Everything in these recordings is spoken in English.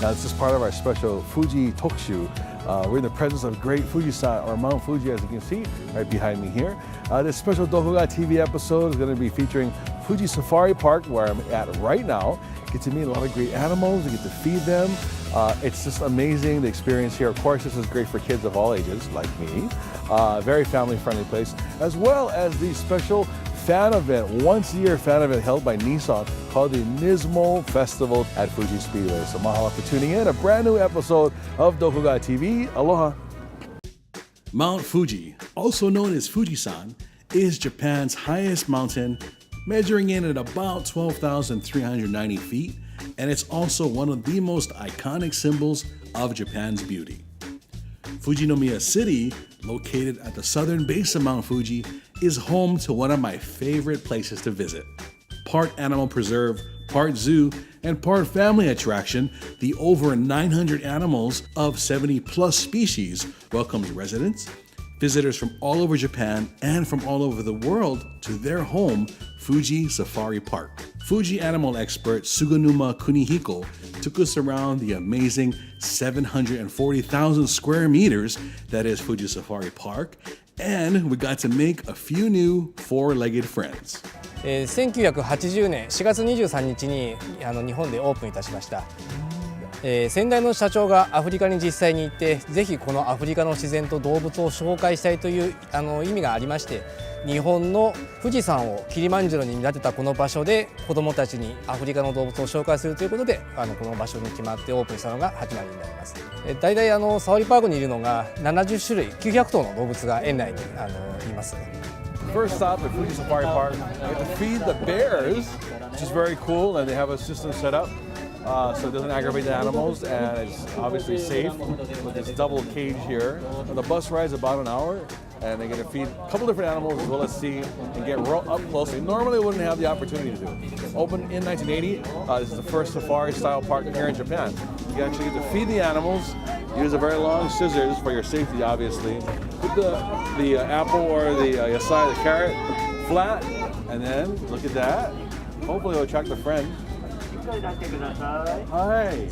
Now, this is part of our special Fuji Tokushu. We're in the presence of great Fujisan, or Mount Fuji, as you can see right behind me here. This special Doko TV episode is going to be featuring Fuji Safari Park, where I'm at right now. Get to meet a lot of great animals, you get to feed them. It's just amazing, the experience here. Of course, this is great for kids of all ages, like me. Very family-friendly place, as well as the special fan event, once-a-year fan event held by Nissan called the Nismo Festival at Fuji Speedway. So mahalo for tuning in. A brand new episode of Dokuga TV. Aloha. Mount Fuji, also known as Fujisan, is Japan's highest mountain, measuring in at about 12,390 feet, and it's also one of the most iconic symbols of Japan's beauty. Fujinomiya City, located at the southern base of Mount Fuji, is home to one of my favorite places to visit. Part animal preserve, part zoo, and part family attraction, the over 900 animals of 70 plus species welcomes residents, visitors from all over Japan and from all over the world to their home, Fuji Safari Park. Fuji animal expert Sugunuma Kunihiko took us around the amazing 740,000 square meters that is Fuji Safari Park, and we got to make a few new four-legged friends. 1980年4月23日に日本でオープンいたしました。先代の社長がアフリカに実際に行って、ぜひこのアフリカの自然と動物を紹介したいという意味がありまして、日本の富士山をキリマンジャロに見立てたこの場所で子どもたちにアフリカの動物を紹介するということでこの場所に決まってオープンしたのが始まりになります。大体サファリパークにいるのが70種類900頭の動物が園内にいます。First stop at Fuji Safari Park, you get to feed the bears, which is very cool, and they have a system set up so it doesn't aggravate the animals, and it's obviously safe with this double cage here. And the bus ride's about an hour, and they get to feed a couple different animals as well as see and get real up close. They normally wouldn't have the opportunity to do it. Opened in 1980, this is the first safari-style park here in Japan. You actually get to feed the animals, use a very long scissors for your safety, obviously. Put the apple or the yasai, the carrot, flat, and then look at that. Hopefully it'll attract a friend. Hi.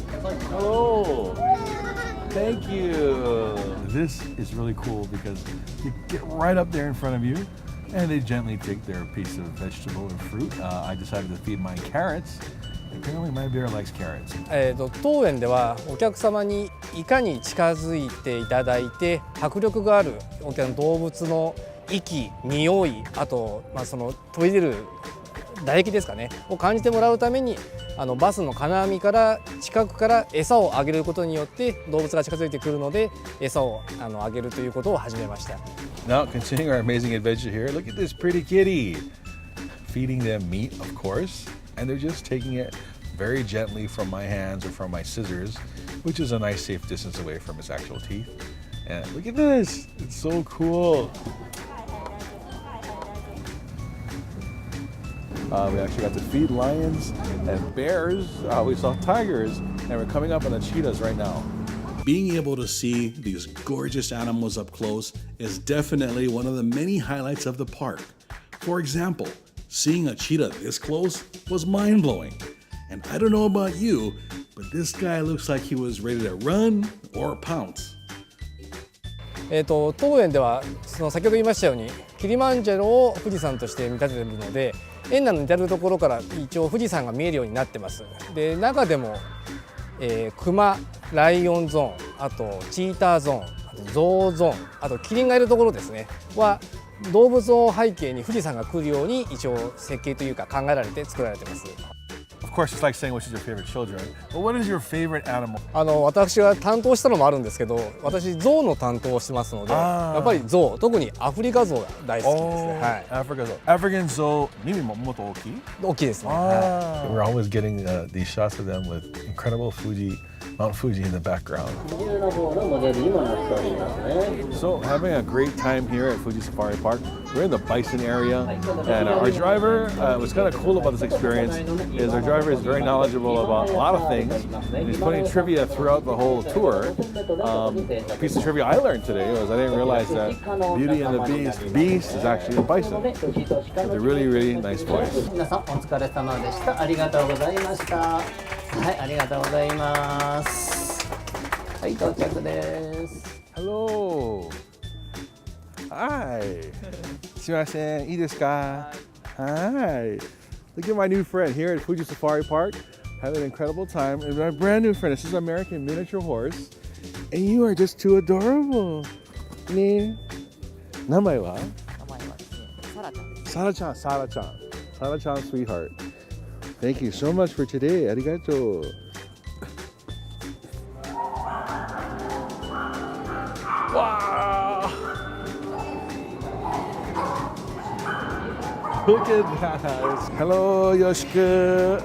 Hello. Thank you. This is really cool because you get right up there in front of you and they gently take their piece of vegetable or fruit. I decided to feed mine carrots. Apparently my bear likes carrots. 当園ではお客様にいかに近づいていただいて迫力がある動物の息、匂い、あとその飛び出る唾液ですかねを感じてもらうためにバスの金網から近くから餌をあげることによって動物が近づいてくるので餌をあげるということを始めました。Now continuing our amazing adventure here, look at this pretty kitty. Feeding them meat, of course, and they're just taking it very gently from my hands or from my scissors, which is a nice safe distance away from its actual teeth. And look at this, it's so cool. We actually got to feed lions and bears. We saw tigers, and we're coming up on the cheetahs right now. Being able to see these gorgeous animals up close is definitely one of the many highlights of the park. For example, seeing a cheetah this close was mind-blowing. And I don't know about you, but this guy looks like he was ready to run or pounce. 当園では先ほど言いましたようにキリマンジャロを富士山として見立てているので、園内の至るところから一応富士山が見えるようになってます。で中でも、クマ、ライオンゾーン、あとチーターゾーン、あとゾウゾーン、あとキリンがいるところですねは動物を背景に富士山が来るように一応設計というか考えられて作られてます。Of course, it's like saying which is your favorite children. But what is your favorite animal? 私が担当したのもあるんですけど、私ゾウの担当をしてますので、やっぱりゾウ、特にアフリカゾウが大好きですね。はい。African zoe, 耳ももっと大きい？大きいですね。We're always getting these shots of them with incredible Mount Fuji in the background. So having a great time here at Fuji Safari Park. We're in the bison area, and our driver, what's kind of cool about this experience is our driver is very knowledgeable about a lot of things. He's putting trivia throughout the whole tour. A piece of trivia I learned today was I didn't realize that Beauty and the Beast is actually a bison. With a really, really nice voice. 皆さんお疲れ様でした。ありがとうございました。はい、ありがとうございます。はい、到着です。Hello. Hi. すみません、いいですか? Hi. Look at my new friend here at Fuji Safari Park. Having an incredible time. And my brand new friend. This is an American miniature horse. And you are just too adorable. ね。名前は？名前はですね、サラちゃんです。サラちゃん、サラちゃん。サラちゃん、sweetheart. Thank you so much for today. ありがとう。Wow! Look at that. Hello, Yoshika.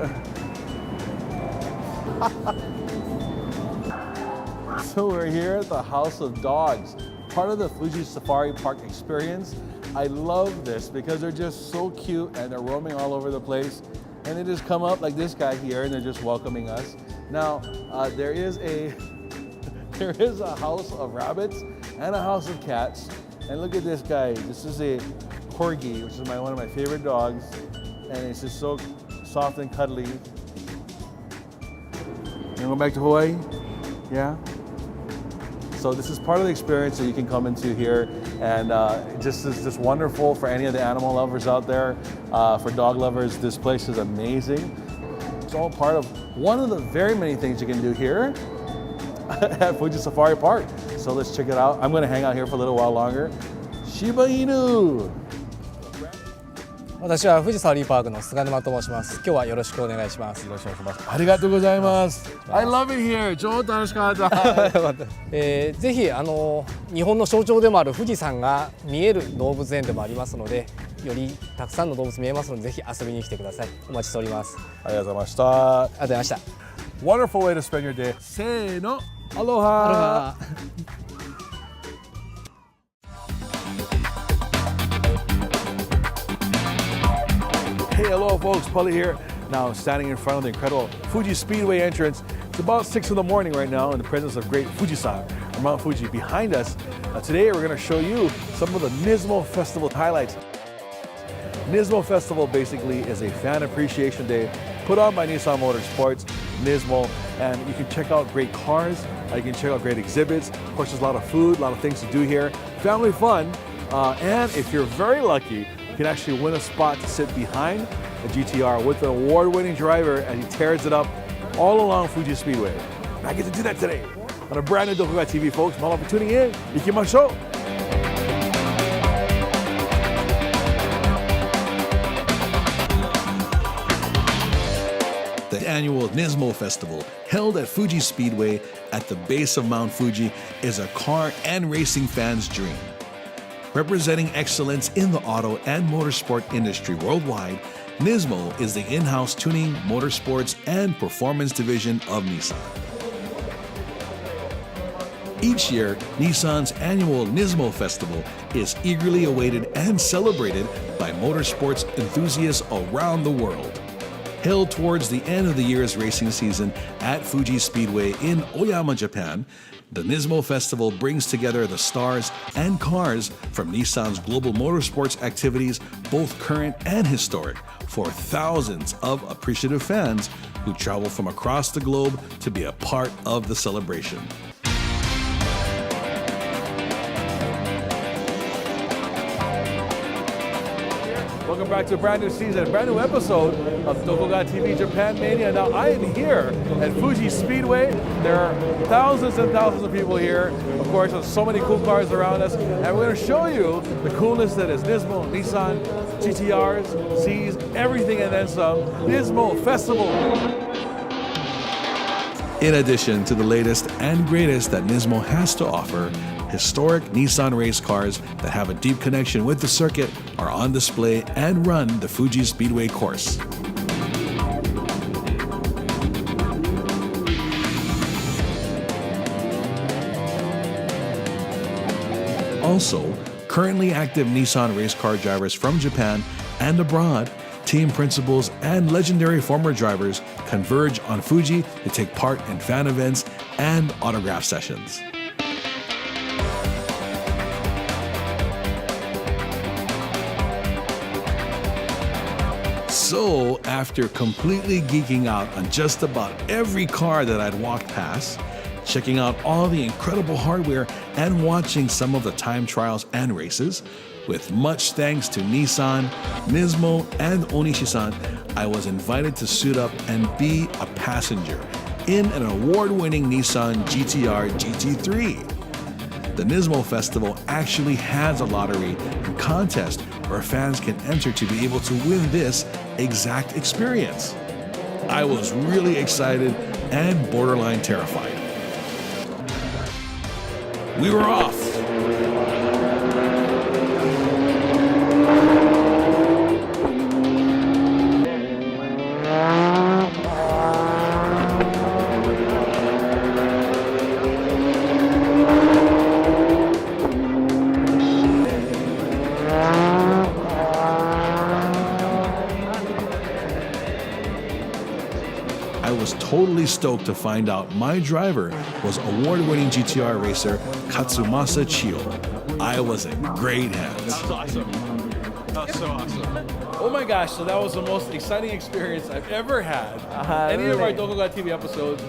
So we're here at the House of Dogs, part of the Fuji Safari Park experience. I love this because they're just so cute and they're roaming all over the place. And they just come up like this guy here and they're just welcoming us. Now, there is a house of rabbits and a house of cats. And look at this guy. This is a corgi, which is one of my favorite dogs. And it's just so soft and cuddly. You wanna go back to Hawaii? Yeah? So this is part of the experience that you can come into here, and it's just wonderful for any of the animal lovers out there. For dog lovers, this place is amazing. It's all part of one of the very many things you can do here at Fuji Safari Park. So let's check it out. I'm going to hang out here for a little while longer. Shiba Inu. 私は富士サファリパークの菅沼と申します。今日はよろしくお願いします。よろしくお願いします。ありがとうございます。I love it here. 超楽しかった。ぜひ日本の象徴でもある富士山が見える動物園でもありますので、よりたくさんの動物見えますので、ぜひ遊びに来てください。お待ちしております。ありがとうございました。ありがとうございました。Wonderful way to spend your day. せーの、アロハ。Hey, hello folks, Pully here. Now standing in front of the incredible Fuji Speedway entrance. It's about 6 in the morning right now in the presence of great Fujisan, or Mount Fuji behind us. Today we're going to show you some of the Nismo Festival highlights. Nismo Festival basically is a fan appreciation day put on by Nissan Motorsports, Nismo, and you can check out great cars, you can check out great exhibits. Of course, there's a lot of food, a lot of things to do here. Family fun, and if you're very lucky, you can actually win a spot to sit behind the GTR with the award-winning driver as he tears it up all along Fuji Speedway. And I get to do that today on a brand new Doko TV, folks. Mahalo for tuning in. Ikimashou. The annual Nismo Festival, held at Fuji Speedway at the base of Mount Fuji, is a car and racing fan's dream. Representing excellence in the auto and motorsport industry worldwide, Nismo is the in-house tuning, motorsports, and performance division of Nissan. Each year, Nissan's annual Nismo Festival is eagerly awaited and celebrated by motorsports enthusiasts around the world. Held towards the end of the year's racing season at Fuji Speedway in Oyama, Japan, the Nismo Festival brings together the stars and cars from Nissan's global motorsports activities, both current and historic, for thousands of appreciative fans who travel from across the globe to be a part of the celebration. Welcome back to a brand new season, a brand new episode of Doko TV JapanMania. Now I am here at Fuji Speedway. There are thousands and thousands of people here. Of course, there's so many cool cars around us, and we're going to show you the coolness that is Nismo, Nissan, GTRs, Z's, everything and then some. Nismo Festival. In addition to the latest and greatest that Nismo has to offer, historic Nissan race cars that have a deep connection with the circuit are on display and run the Fuji Speedway course. Also, currently active Nissan race car drivers from Japan and abroad, team principals, and legendary former drivers converge on Fuji to take part in fan events and autograph sessions. So, after completely geeking out on just about every car that I'd walked past, checking out all the incredible hardware, and watching some of the time trials and races, with much thanks to Nissan, Nismo, and Onishi-san, I was invited to suit up and be a passenger in an award-winning Nissan GTR GT3. The Nismo Festival actually has a lottery and contest where fans can enter to be able to win this exact experience. I was really excited and borderline terrified. We were off. I was totally stoked to find out my driver was award-winning GTR racer Katsumasa Chiyo. I was in great hands. That's awesome. That's so awesome. Oh my gosh, so that was the most exciting experience I've ever had. Any of our Really? Doko TV episodes.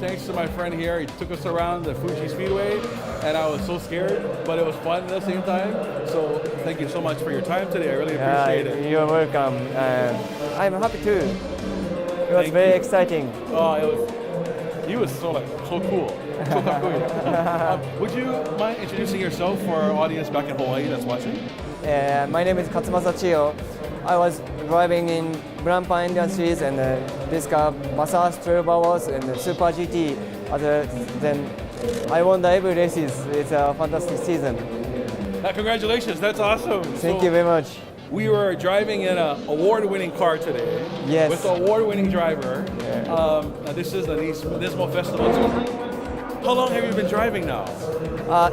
Thanks to my friend here, he took us around the Fuji Speedway, and I was so scared, but it was fun at the same time. So thank you so much for your time today. I really appreciate it. You're welcome. I'm happy too. It was Thank very you. exciting. He was so cool. So kakkoi. Would you mind introducing yourself for our audience back in Hawaii that's watching? My name is Katsumasa Chiyo. I was driving in Grandpa Indian Series and this car Bathurst 12 hours and Super GT. Then I won the every races. It's a fantastic season. Congratulations, that's awesome. Thank you very much. We were driving in an award-winning car today. Yes. With an award-winning driver. This is the Nismo Festival. How long have you been driving now?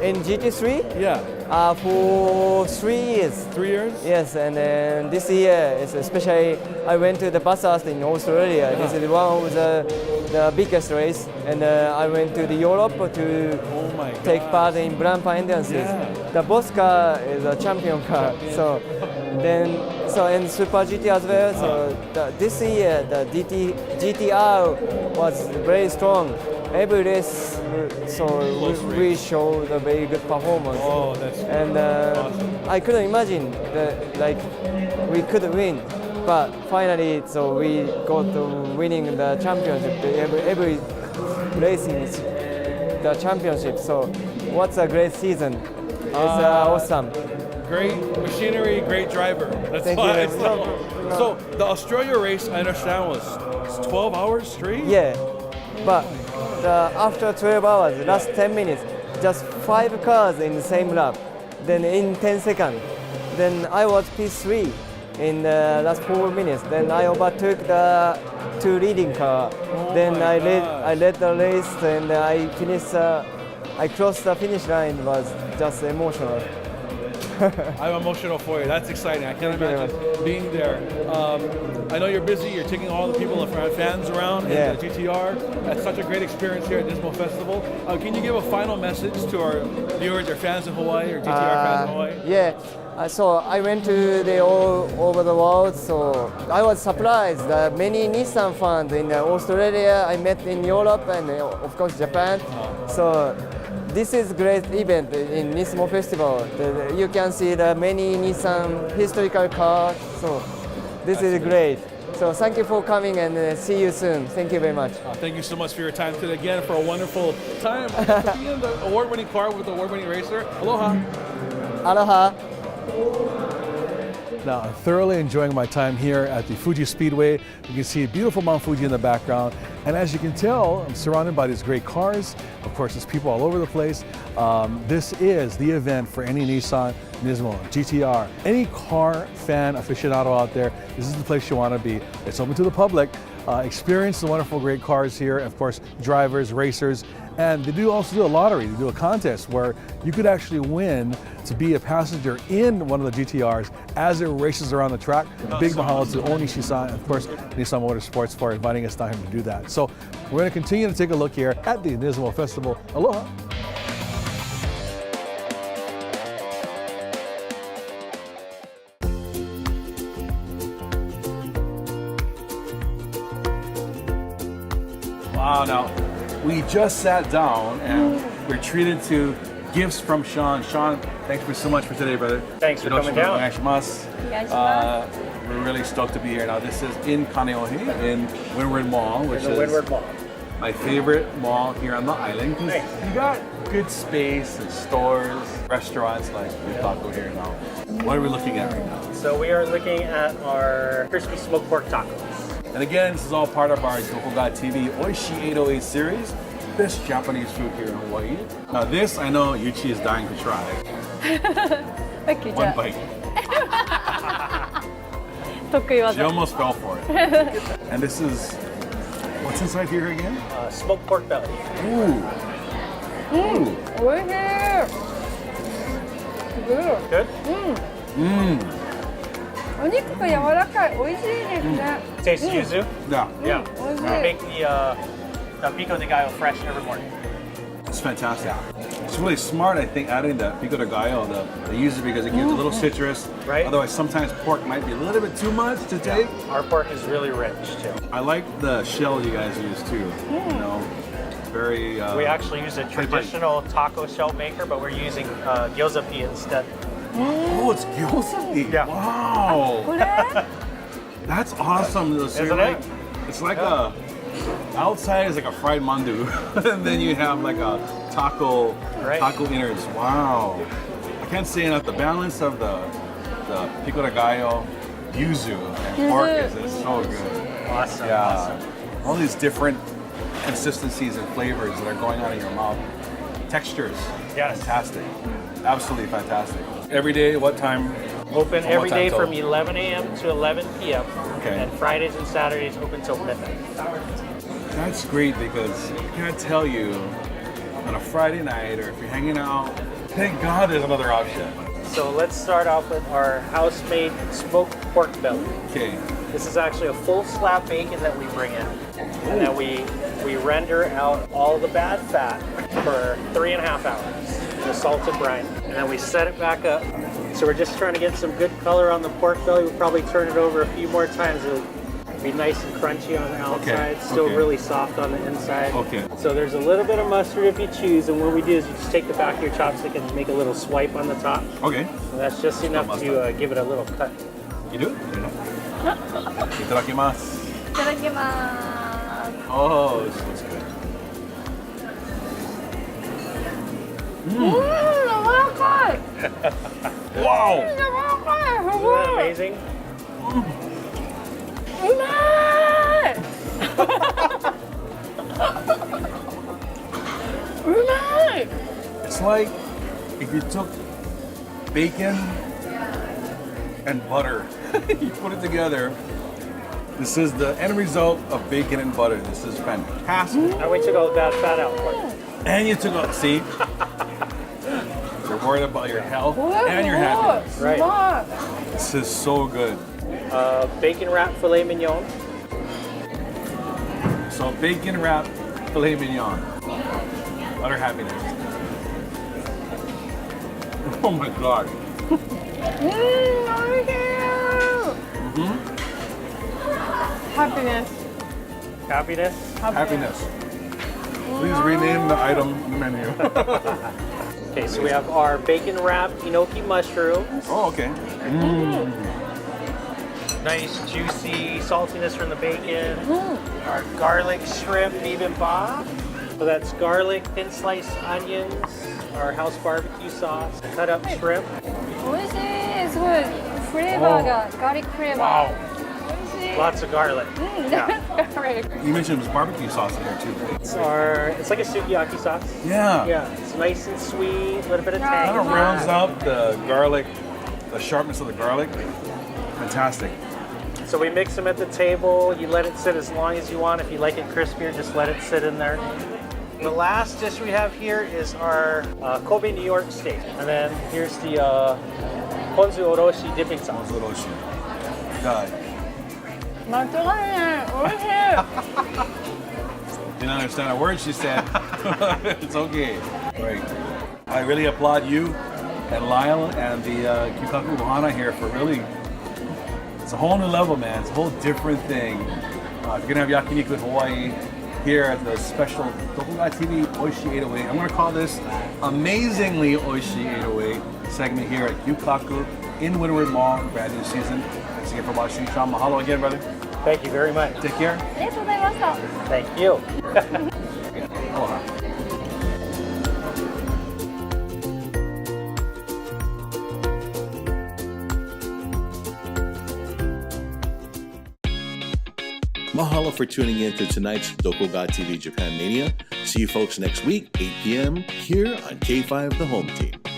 In GT3 Yeah. for 3 years. 3 years? Yes, and then this year, especially I went to the Bathurst in Australia. This is one of the biggest race, and I went to the Europe to Oh my take God. part in Grandpa Indian Series. Yeah. The boss car is a champion car, so and Super GT as well. So this year the GTR was very strong. Every race, so we showed a very good performance. Oh, that's And awesome. I couldn't imagine that we could win, but finally, so we got to winning the championship. Every racing is the championship. So what's a great season? It's awesome. Great machinery, great driver. That's Thank why you. it's so the Australia race, I understand, was 12 hours straight? Yeah, but after 12 hours, last 10 minutes, just 5 cars in the same lap. Then in 10 seconds, then I was P3 in the last 4 minutes. Then I overtook the 2 leading car. Then my I led the race and I finished. I crossed the finish line. It was just emotional. I'm emotional for you. That's exciting. I can't Thank you very imagine being there. I know you're busy. You're taking all the people, fans around Yeah. in the GTR. That's such a great experience here at Nismo Festival. Can you give a final message to our viewers, or fans in Hawaii, or GTR fans in Hawaii? Yeah. So I went to all over the world. So I was surprised that many Nissan fans in Australia I met in Europe and of course Japan. So this is a great event in Nismo Festival. You can see the many Nissan historical cars. So this is great. So thank you for coming and see you soon. Thank you very much. Thank you so much for your time today again, for a wonderful time. Being in the award-winning car with the award-winning racer. Aloha. Aloha. Now, I'm thoroughly enjoying my time here at the Fuji Speedway. You can see beautiful Mount Fuji in the background. And as you can tell, I'm surrounded by these great cars. Of course, there's people all over the place. This is the event for any Nissan, Nismo, GTR, any car fan aficionado out there. This is the place you want to be. It's open to the public. Experience the wonderful, great cars here. Of course, drivers, racers, and they also do a lottery. They do a contest where you could actually win to be a passenger in one of the GTRs as it races around the track. Big mahalo to Oishi-san, and of course, Nissan Motorsports for inviting us down here to do that. So we're going to continue to take a look here at the Nismo Festival. Aloha. Wow, now we just sat down and we're treated to gifts from Shan. Shan, thanks so much for today, brother. Thanks for coming down. We're really stoked to be here. Now this is in Kaneohe, in Windward Mall, which is Windward Mall. my favorite mall here on the island. 'Cause Nice. you got good space and stores, restaurants like Gyu-Kaku here now. What are we looking at right now? So we are looking at our crispy smoked pork tacos. And again, this is all part of our Doko TV Oishi 808 series. Best Japanese food here in Hawaii. Now this, I know Yuchi is dying to try. Okay, One bite. 得意 She 技 almost fell for it. And this is, what's inside here again? Smoked pork belly. Ooh. Ooh. おいしい Good? お肉が柔らかい、おいしいですね Taste yuzu? Yeah. Yeah. おいし We い make the pico de gallo fresh every morning. It's fantastic. It's really smart, I think, adding the pico de gallo, the yuzu, because it gives a little citrus. Right. Otherwise, sometimes pork might be a little bit too much to take. Our pork is really rich too. I like the shell you guys use too. You know, very. We actually use a traditional taco shell maker, but we're using gyoza pea instead. Oh, it's gyoza. Yeah. Wow. これ That's awesome. So Isn't you're like, it? it's like a outside is like a fried mandu, and then you have like a taco Right. taco innards. Wow. I can't say enough. The balance of the pico de gallo, yuzu, and pork is so good. Awesome. Yeah. Awesome. All these different consistencies and flavors that are going on in your mouth. Textures. Yes. Fantastic. Absolutely fantastic. Every day, what time? Open From every what time day till? from 11 a.m. to 11 p.m. Okay. And Fridays and Saturdays open till midnight. That's great because I can't tell you on a Friday night or if you're hanging out, thank God there's another option. So let's start off with our house-made smoked pork belly. Okay. This is actually a full slab bacon that we bring in. And then we render out all the bad fat for 3.5 hours in a salted brine. And then we set it back up. So we're just trying to get some good color on the pork belly. We'll probably turn it over a few more times. It'll be nice and crunchy on the outside, still okay. really soft on the inside. Okay. So there's a little bit of mustard if you choose. And what we do is you just take the back of your chopstick and make a little swipe on the top. Okay. And that's just enough to give it a little cut. You do it? Itadakimasu. いただきま Oh, this looks good. す柔らかい Wow! 柔らかい、す Isn't ご that い amazing? うまい うまい It's like if you took bacon and butter, you put it together. This is the end result of bacon and butter. This is fantastic. And we took all the bad fat out for you. And you took out, see? You're worried about your health これ and your す happiness. ごい、うま This is so good. Bacon wrapped filet mignon. So bacon wrapped filet mignon. Utter happiness. Oh my God. い、おいしい、ハッピーです Happiness. Happiness. Please rename the item menu. Okay, so we have our bacon wrapped enoki mushrooms. Oh, okay. Nice juicy saltiness from the bacon. Our garlic shrimp bibimbap. So that's garlic, thin sliced onions, our house barbecue sauce, cut up shrimp. おいしい、すごいフレーバーが、ガーリックフレーバー、おいしい Lots of garlic. うん、 Yeah. ガーリック You mentioned there's barbecue sauce in here too. It's like a sukiyaki sauce. Yeah. Yeah, it's nice and sweet, a little bit of Yeah. Kind of tang. rounds out the garlic, the sharpness of the garlic. Fantastic. So we mix them at the table. You let it sit as long as you want. If you like it crispier, just let it sit in there. The last dish we have here is our Kobe New York steak. And then here's the ponzu oroshi dipping sauce. God. 間違いない、おいしい Didn't understand a word she said. It's okay. Right. I really applaud you and Lyle and the Gyu-Kaku Windward here for really, it's a whole new level, man. It's a whole different thing. If you're gonna have yakiniku in Hawaii, here at the special Doko TV Oishi 808. I'm going to call this Amazingly Oishi 808 segment here at Gyu-Kaku in Windward Mall, brand new season. Thanks again for watching, Sean. Mahalo again, brother. Thank you very much. Take care. ありがとうございました。 Thank you. Aloha. Mahalo for tuning in to tonight's Doko TV JapanMania. See you folks next week, 8 p.m. here on K5 The Home Team.